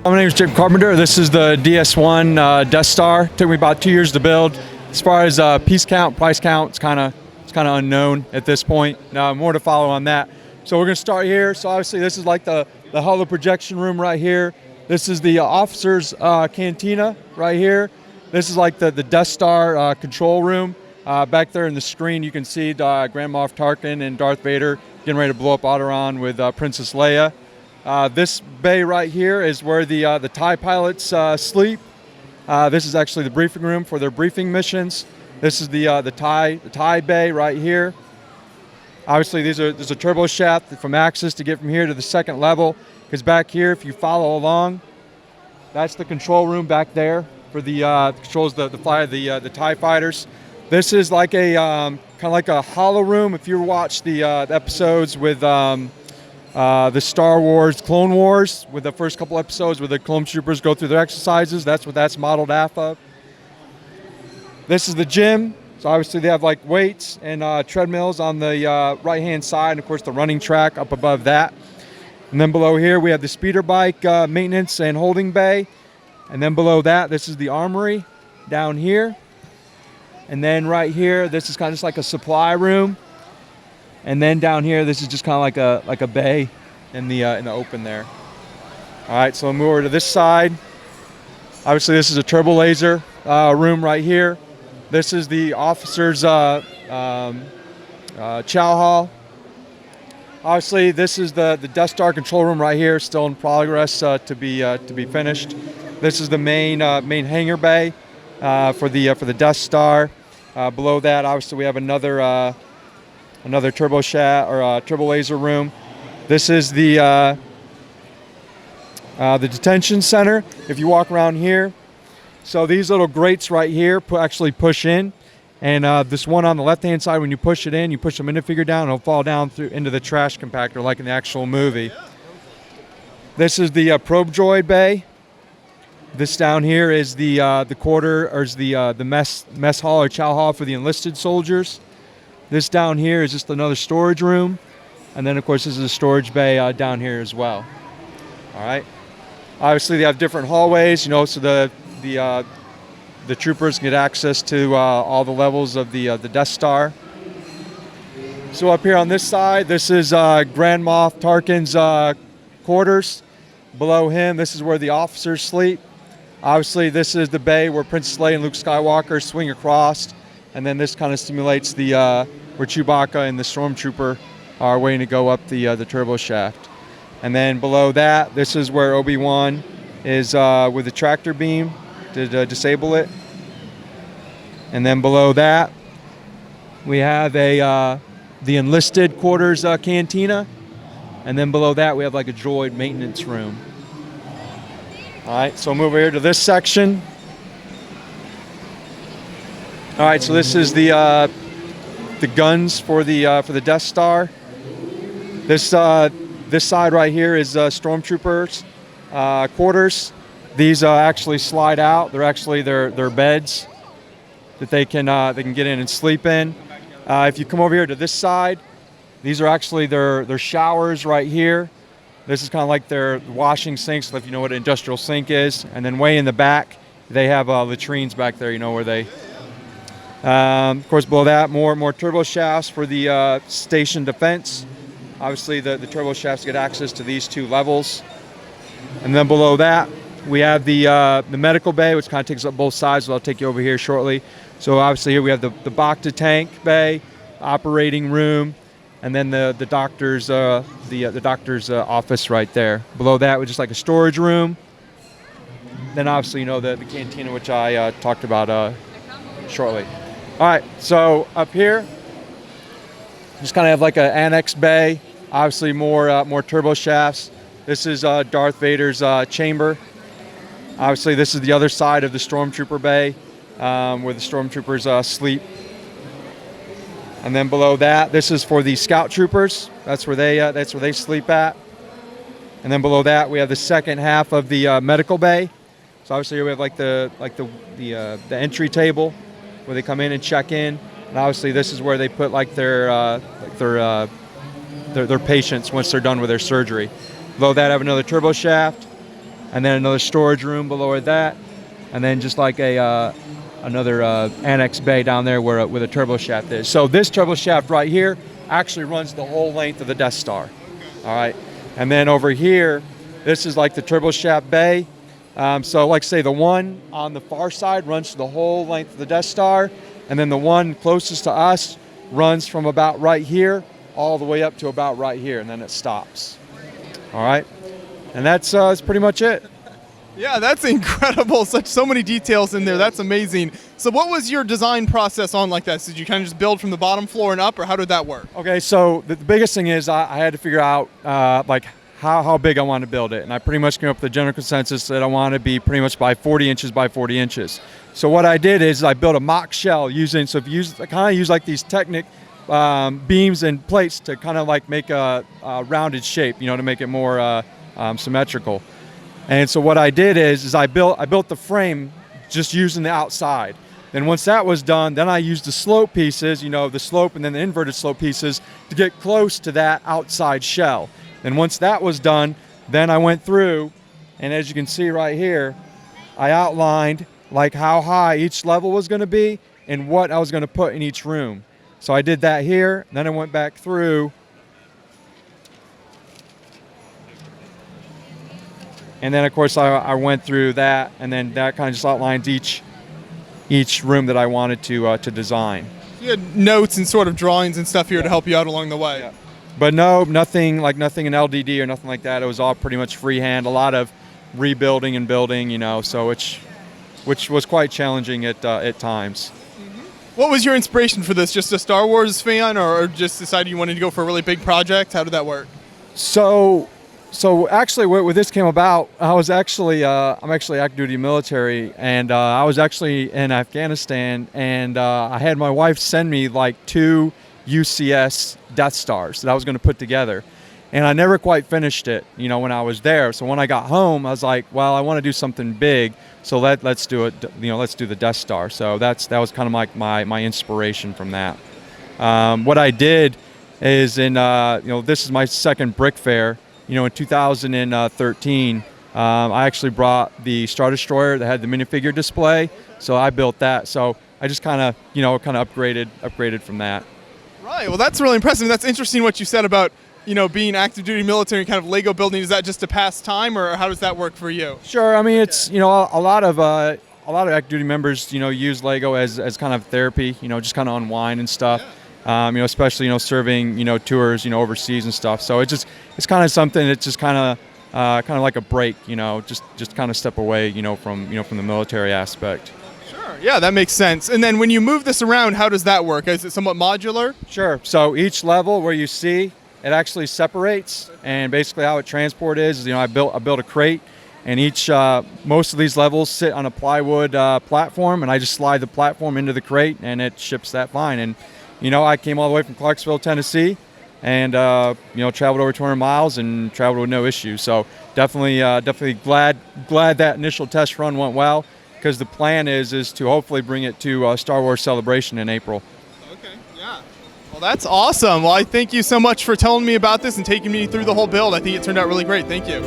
My name is Jake Carpenter. This is the DS1 Death Star. Took me about 2 years to build. As far as piece count, price count, it's kind of unknown at this point. More to follow on that. So we're going to start here. So obviously this is like the holo projection room right here. This is the officer's cantina right here. This is like the Death Star control room. Back there in the screen you can see Grand Moff Tarkin and Darth Vader getting ready to blow up Alderaan with Princess Leia. This bay right here is where the TIE pilots sleep. This is actually the briefing room for their briefing missions. This is the TIE bay right here. Obviously, there's a turbo shaft from Axis to get from here to the second level. Because back here, if you follow along, that's the control room back there for the controls the flight of the TIE fighters. This is like a kind of like a holo room. If you watch the episodes with the Star Wars Clone Wars, with the first couple episodes where the clone troopers go through their exercises, that's what that's modeled after. This is the gym. So obviously they have like weights and treadmills on the right-hand side, and of course the running track up above that. And then below here we have the speeder bike maintenance and holding bay. And then below that, this is the armory down here. And then right here, this is kind of just like a supply room. And then down here, this is just kind of like a bay in the open there. All right, so we'll move over to this side. Obviously, this is a turbo laser room right here. This is the officer's chow hall. Obviously, this is the Death Star control room right here, still in progress to be finished. This is the main hangar bay for the Death Star. Below that, obviously, we have another turbo shaft or turbo laser room. This is the detention center. If you walk around here, so these little grates right here actually push in, and this one on the left-hand side, when you push it in, you push the minifigure down, it'll fall down through into the trash compactor like in the actual movie. This is the probe droid bay. This down here is the quarter, or is the mess hall or chow hall for the enlisted soldiers. This down here is just another storage room, and then of course this is a storage bay down here as well. All right. Obviously they have different hallways, so the troopers get access to all the levels of the Death Star. So up here on this side, this is Grand Moff Tarkin's quarters. Below him, this is where the officers sleep. Obviously, this is the bay where Princess Leia and Luke Skywalker swing across, and then this kind of simulates where Chewbacca and the Stormtrooper are waiting to go up the turbo shaft. And then below that, this is where Obi-Wan is with the tractor beam to disable it. And then below that, we have the enlisted quarters cantina. And then below that, we have like a droid maintenance room. All right, so we'll move over here to this section. All right, so this is the guns for the Death Star. This side right here is Stormtroopers quarters. These actually slide out. They're actually their beds that they can get in and sleep in. If you come over here to this side, these are actually their showers right here. This is kind of like their washing sinks, if you know what an industrial sink is. And then way in the back, they have latrines back there, where they... of course, below that, more turbo shafts for the station defense. Obviously, the turbo shafts get access to these two levels. And then below that, we have the medical bay, which kind of takes up both sides, so I'll take you over here shortly. So obviously here we have the Bacta tank bay, operating room, and then the doctor's office right there. Below that, was just like a storage room. Then obviously, the cantina, which I talked about shortly. All right, so up here, just kind of have like an annex bay. Obviously, more turbo shafts. This is Darth Vader's chamber. Obviously, this is the other side of the Stormtrooper bay, where the Stormtroopers sleep. And then below that, this is for the Scout Troopers. That's where they sleep at. And then below that, we have the second half of the medical bay. So obviously, here we have like the entry table where they come in and check in. And obviously, this is where they put like their patients once they're done with their surgery. Below that, I have another turbo shaft. and then another storage room below that, and then just like another annex bay down there where a turbo shaft is. So this turbo shaft right here actually runs the whole length of the Death Star. All right, and then over here, this is like the turbo shaft bay. So like say the one on the far side runs the whole length of the Death Star, and then the one closest to us runs from about right here all the way up to about right here, and then it stops. All right, and that's pretty much it. Yeah, that's incredible. So many details in there. That's amazing. So what was your design process on like that? Did you kind of just build from the bottom floor and up, or how did that work? Okay, so the biggest thing is I had to figure out like how big I want to build it, and I pretty much came up with the general consensus that I want to be pretty much by 40 inches by 40 inches. So what I did is I built a mock shell using, so if you use, I kind of use like these Technic beams and plates to kind of like make a rounded shape, you know, to make it more symmetrical. And so what I did is I built the frame just using the outside. Then once that was done, then I used the slope pieces, you know, the slope and then the inverted slope pieces to get close to that outside shell. And once that was done, then I went through, and as you can see right here, I outlined like how high each level was going to be and what I was going to put in each room. So I did that here, then I went back through, and then of course I went through that, and then that kind of just outlines each room that I wanted to design. You had notes and sort of drawings and stuff here to help you out along the way. Yeah. But no, nothing in LDD or nothing like that. It was all pretty much freehand. A lot of rebuilding and building, you know, so which was quite challenging at times. What was your inspiration for this? Just a Star Wars fan, or just decided you wanted to go for a really big project? How did that work? So actually, where this came about, I'm actually active duty military, and I was actually in Afghanistan, and I had my wife send me like 2 UCS Death Stars that I was going to put together, and I never quite finished it, you know, when I was there. So when I got home, I was like, well, I want to do something big, so let's do it, you know, let's do the Death Star. So that was kind of like my inspiration from that. What I did is you know, this is my second BrickFair. You know, in 2013, I actually brought the Star Destroyer that had the minifigure display, so I built that. So I just kind of upgraded from that. Right. Well, that's really impressive. That's interesting what you said about, you know, being active duty military and kind of Lego building. Is that just to pass time, or how does that work for you? Sure. I mean, it's, you know, a lot of active duty members, you know, use Lego as kind of therapy, you know, just kind of unwind and stuff. Yeah. You know, especially, you know, serving, you know, tours, you know, overseas and stuff. So it's kind of something that's just kind of like a break, you know, just kind of step away, you know, from the military aspect. Sure. Yeah, that makes sense. And then when you move this around, how does that work? Is it somewhat modular? Sure. So each level where you see, it actually separates, and basically how it transport is, you know, I built a crate, and most of these levels sit on a plywood platform, and I just slide the platform into the crate, and it ships that fine. And you know, I came all the way from Clarksville, Tennessee, and you know, traveled over 200 miles and traveled with no issues. So definitely glad that initial test run went well, because the plan is to hopefully bring it to Star Wars Celebration in April. Okay, yeah. Well, that's awesome. Well, I thank you so much for telling me about this and taking me through the whole build. I think it turned out really great. Thank you.